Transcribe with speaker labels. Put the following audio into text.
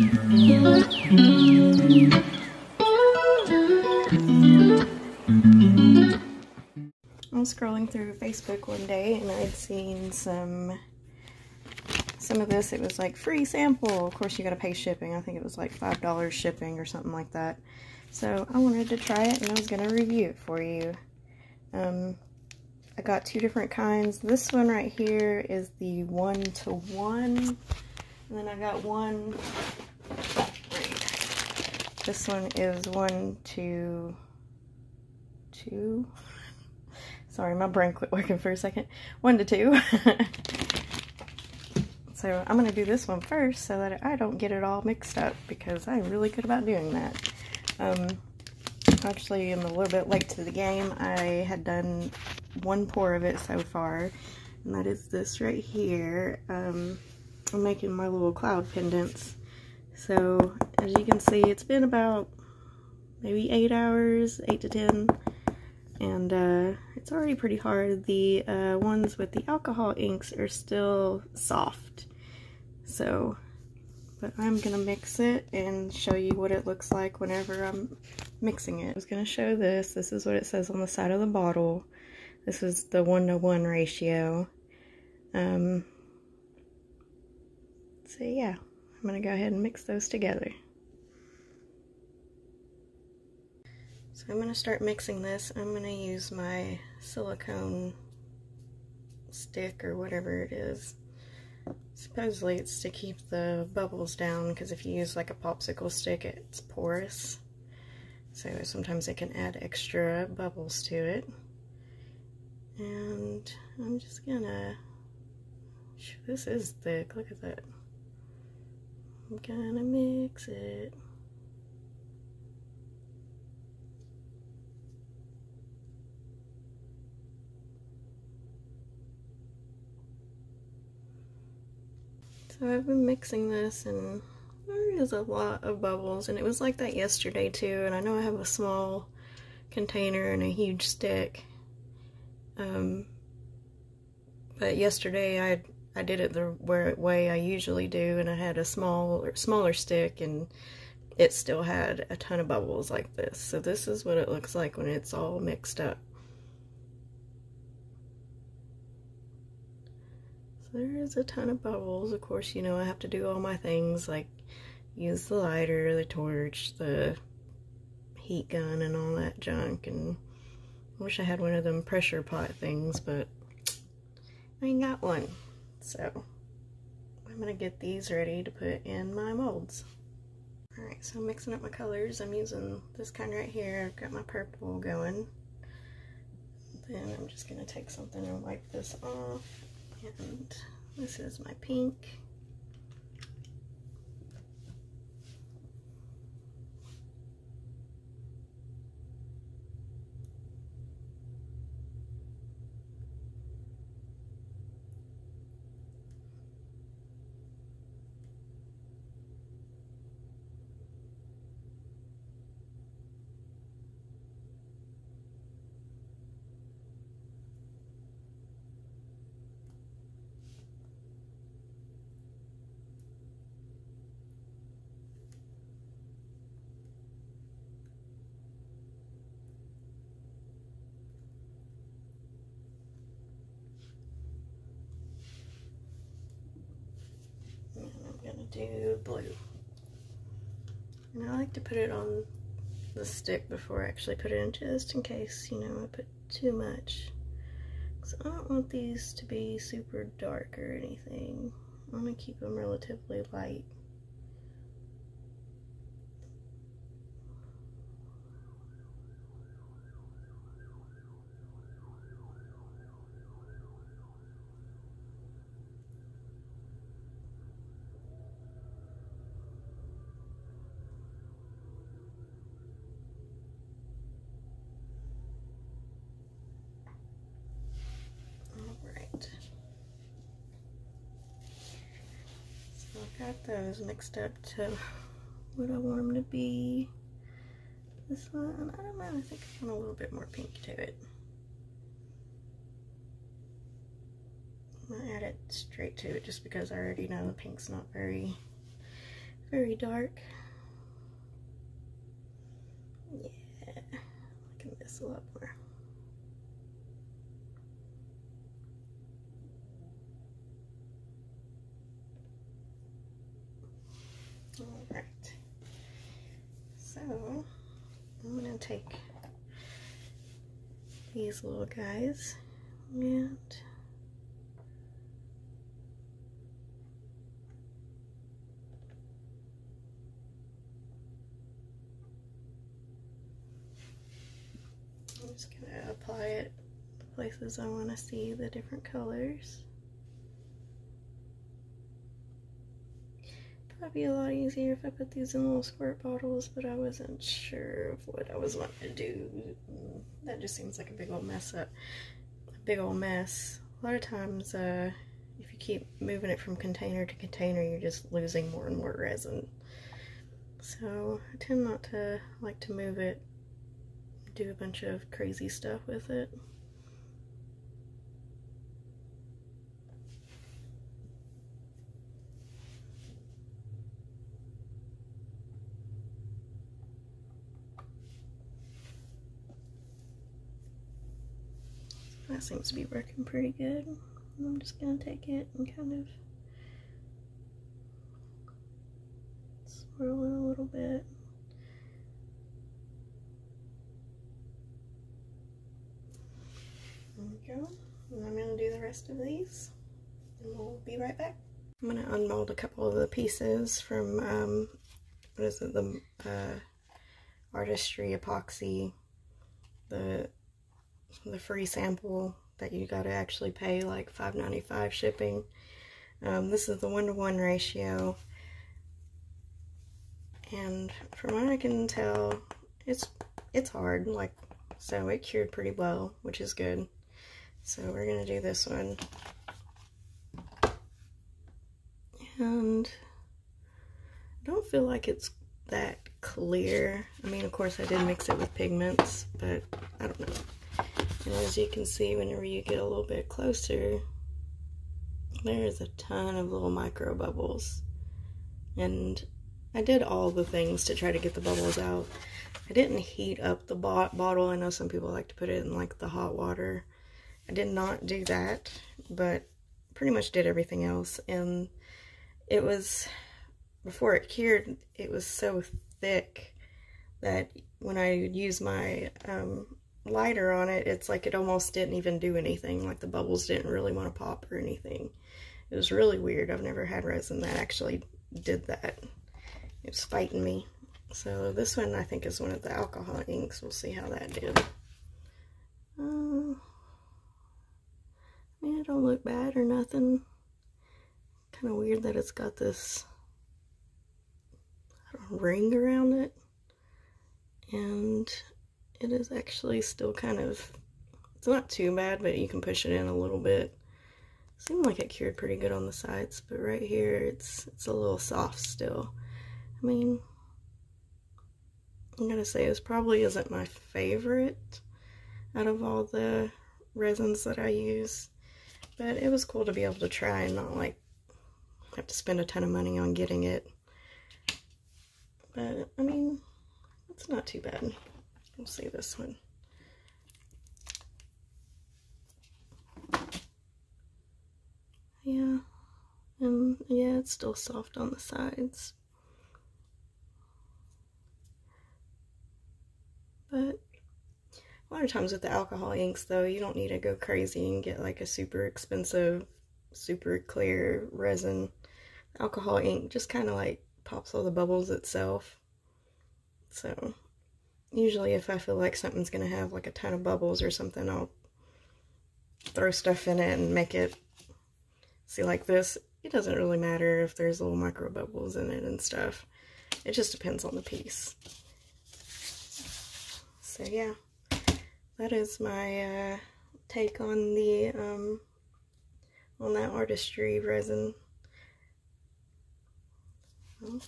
Speaker 1: I was scrolling through Facebook one day and I'd seen some of this. It was like free sample. Of course you gotta pay shipping. I think it was like $5 shipping or something like that. So I wanted to try it and I was gonna review it for you. I got two different kinds. This one right here is the 1-to-1, and then I got one. This one is 1-to-2. Sorry, my brain quit working for a second. 1-to-2. So I'm gonna do this one first so that I don't get it all mixed up, because I'm really good about doing that. Actually, I'm a little bit late to the game. I had done one pour of it so far, and that is this right here. I'm making my little cloud pendants. So as you can see, it's been about maybe 8 hours, 8 to 10, and it's already pretty hard. The ones with the alcohol inks are still soft. So, but I'm gonna mix it and show you what it looks like whenever I'm mixing it. I was gonna show this. This is what it says on the side of the bottle. This is the 1-to-1 ratio. So yeah, I'm gonna go ahead and mix those together. So I'm gonna start mixing this. I'm gonna use my silicone stick or whatever it is. Supposedly it's to keep the bubbles down, because if you use like a popsicle stick, it's porous. So sometimes it can add extra bubbles to it. And I'm just gonna, this is thick, look at that. I'm gonna mix it. So I've been mixing this, and there is a lot of bubbles, and it was like that yesterday too. And I know I have a small container and a huge stick, but yesterday I did it the way I usually do, and I had a smaller stick, and it still had a ton of bubbles like this. So this is what it looks like when it's all mixed up. There is a ton of bubbles. Of course, you know, I have to do all my things like use the lighter, the torch, the heat gun, and all that junk. And I wish I had one of them pressure pot things, but I ain't got one. So I'm gonna get these ready to put in my molds. Alright, so I'm mixing up my colors. I'm using this kind right here. I've got my purple going. Then I'm just gonna take something and wipe this off. And this is my pink. Gonna do blue, and I like to put it on the stick before I actually put it in, just in case, you know, I put too much, because I don't want these to be super dark or anything. I want to keep them relatively light. So I've got those mixed up to what I want them to be. This one, I don't know, I think I want a little bit more pink to it. I'm gonna add it straight to it just because I already know the pink's not very very dark. Yeah, liking this a lot more. Alright, so I'm going to take these little guys and I'm just going to apply it to places I want to see the different colors. Probably a lot easier if I put these in little squirt bottles, but I wasn't sure of what I was wanting to do. That just seems like a big old mess up. A big old mess. A lot of times, if you keep moving it from container to container, you're just losing more and more resin. So I tend not to like to move it, do a bunch of crazy stuff with it. That seems to be working pretty good. I'm just going to take it and kind of swirl it a little bit. There we go. And I'm going to do the rest of these, and we'll be right back. I'm going to unmold a couple of the pieces from, what is it, the Artistry Epoxy, the free sample that you got to actually pay like $5.95 shipping. This is the 1-to-1 ratio, and from what I can tell, it's hard, like, so it cured pretty well, which is good. So we're gonna do this one, and I don't feel like it's that clear. I mean, of course I did mix it with pigments, but I don't know. And as you can see, whenever you get a little bit closer, there's a ton of little micro bubbles. And I did all the things to try to get the bubbles out. I didn't heat up the bottle. I know some people like to put it in like the hot water. I did not do that, but pretty much did everything else. And it was, before it cured, it was so thick that when I use my lighter on it, it's like it almost didn't even do anything. Like the bubbles didn't really want to pop or anything. It was really weird. I've never had resin that actually did that. It was fighting me. So this one I think is one of the alcohol inks. We'll see how that did. I mean, it don't look bad or nothing. Kind of weird that it's got this, I don't know, ring around it. And it is actually still kind of, it's not too bad, but you can push it in a little bit. Seemed like it cured pretty good on the sides, but right here it's a little soft still. I mean, I'm gonna say this probably isn't my favorite out of all the resins that I use, but it was cool to be able to try and not like have to spend a ton of money on getting it. But I mean, it's not too bad. We'll see this one. Yeah, and yeah, it's still soft on the sides. But a lot of times with the alcohol inks though, you don't need to go crazy and get like a super expensive, super clear resin. Alcohol ink just kind of like pops all the bubbles itself. So usually if I feel like something's going to have like a ton of bubbles or something, I'll throw stuff in it and make it, see, like this, it doesn't really matter if there's little micro bubbles in it and stuff. It just depends on the piece. So yeah, that is my take on the on that Artistry resin. Well,